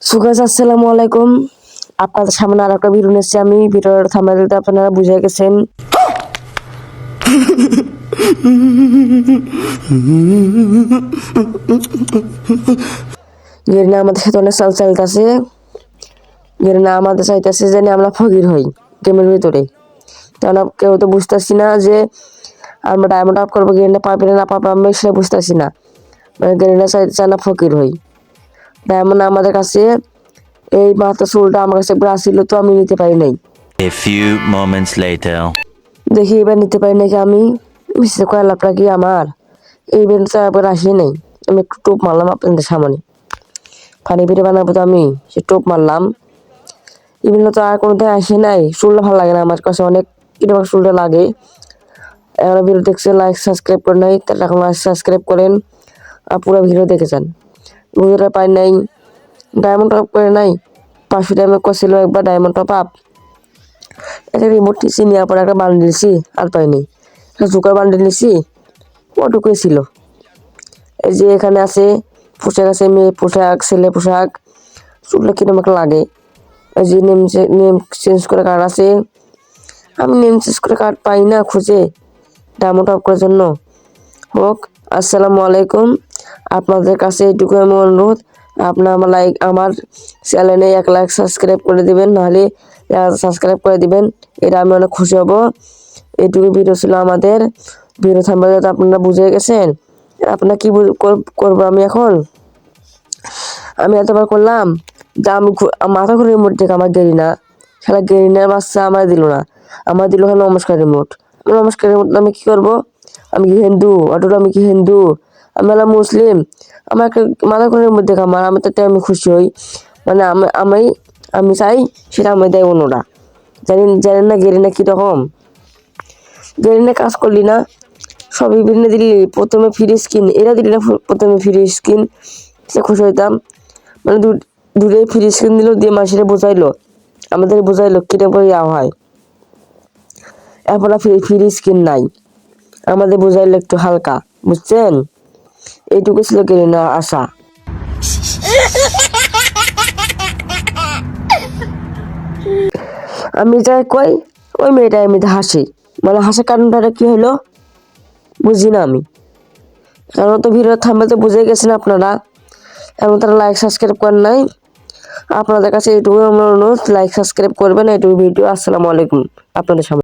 সুগাজ আসসালামু আলাইকুম। আপনাদের সামনে আর একটা ভিডিও নিচ্ছি আমি। ভিডিওর থাম্বনেলটা আপনারা বুঝে গেছেন। গেরিনা আমাদের সাথে অনেক চাল চালতেছে। গেরিনা আমাদের চাইতেছে যে আমরা ফকির হই গেমের ভিতরে। কারণ কেউ তো বুঝতেছি না যে আমরা ডায়মন্ড আপ করবো, গেরিনা পাবে না পাবে, আমি সেটা বুঝতেছি না। মানে গেরিনা চাইতেছে না ফকির হই। ডায়মন্ড আমাদের কাছে এই মাত্র চুলটা আমার কাছে একবার আসছিল, তো আমি নিতে পারি নাই। A few moments later. দেখি এবার নিতে পারি নাকি আমি। বিশ্বাস করার লাভটা কি আমার? এই বেঞ্চটা একবার আসি নাই। আমি একটু টোপ মারলাম আপনাদের সামনে। পানি পিঠে বানাবো তো আমি, সে টোপ মারলাম। ইভেন তো আর কোনোদিন আসে নাই। চুলটা ভালো লাগে না আমার কাছে, অনেক কিরকম চুলটা লাগে। এখন ভিডিও দেখছে, লাইক সাবস্ক্রাইব করে নাই, তাহলে এখন লাইক সাবস্ক্রাইব করেন আর পুরো ভিডিও দেখে যান। ভিডিওটা পাই নাই, ডায়মন্ড টপ করে নাই। 500 ডায়মন্ড করছিল একবার ডায়মন্ড টপ আপ। একটা রিমোট নিচ্ছি, নেওয়ার পর একটা বান্ডিল নিচ্ছি, আর পাইনি। একটা জোকার বান্ডিল নিচ্ছি, ওটুকুই ছিল। এই যে এখানে আছে পোশাক, আছে মেয়ে পোশাক, ছেলে পোশাক। চুলটা কিরকম একটা লাগে। এই যে নেম চেঞ্জ করে কার্ড আছে। আমি নেম চেঞ্জ করে কার্ড পাই না খুঁজে ডায়মন্ড টপ করার জন্য। হোক, আসসালামু আলাইকুম। আপনাদের কাছে এইটুকু আমি অনুরোধ, আপনার আমার চ্যানেলে 1 লাখ সাবস্ক্রাইব করে দিবেন, নাহলে সাবস্ক্রাইব করে দিবেন। এটা আমি অনেক খুশি হব। এইটুকু ভিডিও ছিল আমাদের। ভিডিও থাম্বনেল তো আপনারা বুঝে গেছেন। আপনারা কি করবো আমি এখন? আমি এতবার করলাম যা আমি মাথা ঘুরে রিমোট থেকে আমার গেরিনা, খেলা গেরিনার বাচ্চা আমার দিল না। আমার দিল হলো নমস্কার রিমোট। নমস্কার রিমোট আমি কি করবো? আমি কি হিন্দু? অটুট আমি কি হিন্দু? আমি হলাম মুসলিম। আমার একটা মাথা ঘুরে রিমোট দেখে আমার, আমি তাতে আমি খুশি হই। মানে আমি চাই সেটা আমি দেয় অন্যরা। জানেন না গেরিনা কীরকম? গেরিনা কাজ করলি না, সব বিভিন্ন দিলি, প্রথমে ফ্রি স্কিন, এরা দিলি না প্রথমে ফ্রি স্কিন, সে খুশি হইতাম। মানে দূরে ফ্রি স্কিন দিল, দিয়ে মানুষের বোঝাইলো, আমাদের বোঝাইলো কিরকম করে ইয়া হয়। এরপর ফ্রি স্কিন নাই, আমাদের বোঝাইলো একটু হালকা, বুঝছেন? এইটুকু ছিল গেরিনা আশা। আমি যাই কই ওই মেয়েটা এমনিতে হাসি, মানে হাসার কারণটা কি হলো বুঝি না আমি। কারণ তো ভিডিও থাম্বনেল তো বুঝে গেছেন আপনারা। এবং তারা লাইক সাবস্ক্রাইব করেন নাই। আপনাদের কাছে এইটুকু আমার অনুরোধ, লাইক সাবস্ক্রাইব করবেন। এইটুকু ভিডিও। আসসালামু আলাইকুম আপনাদের সামনে।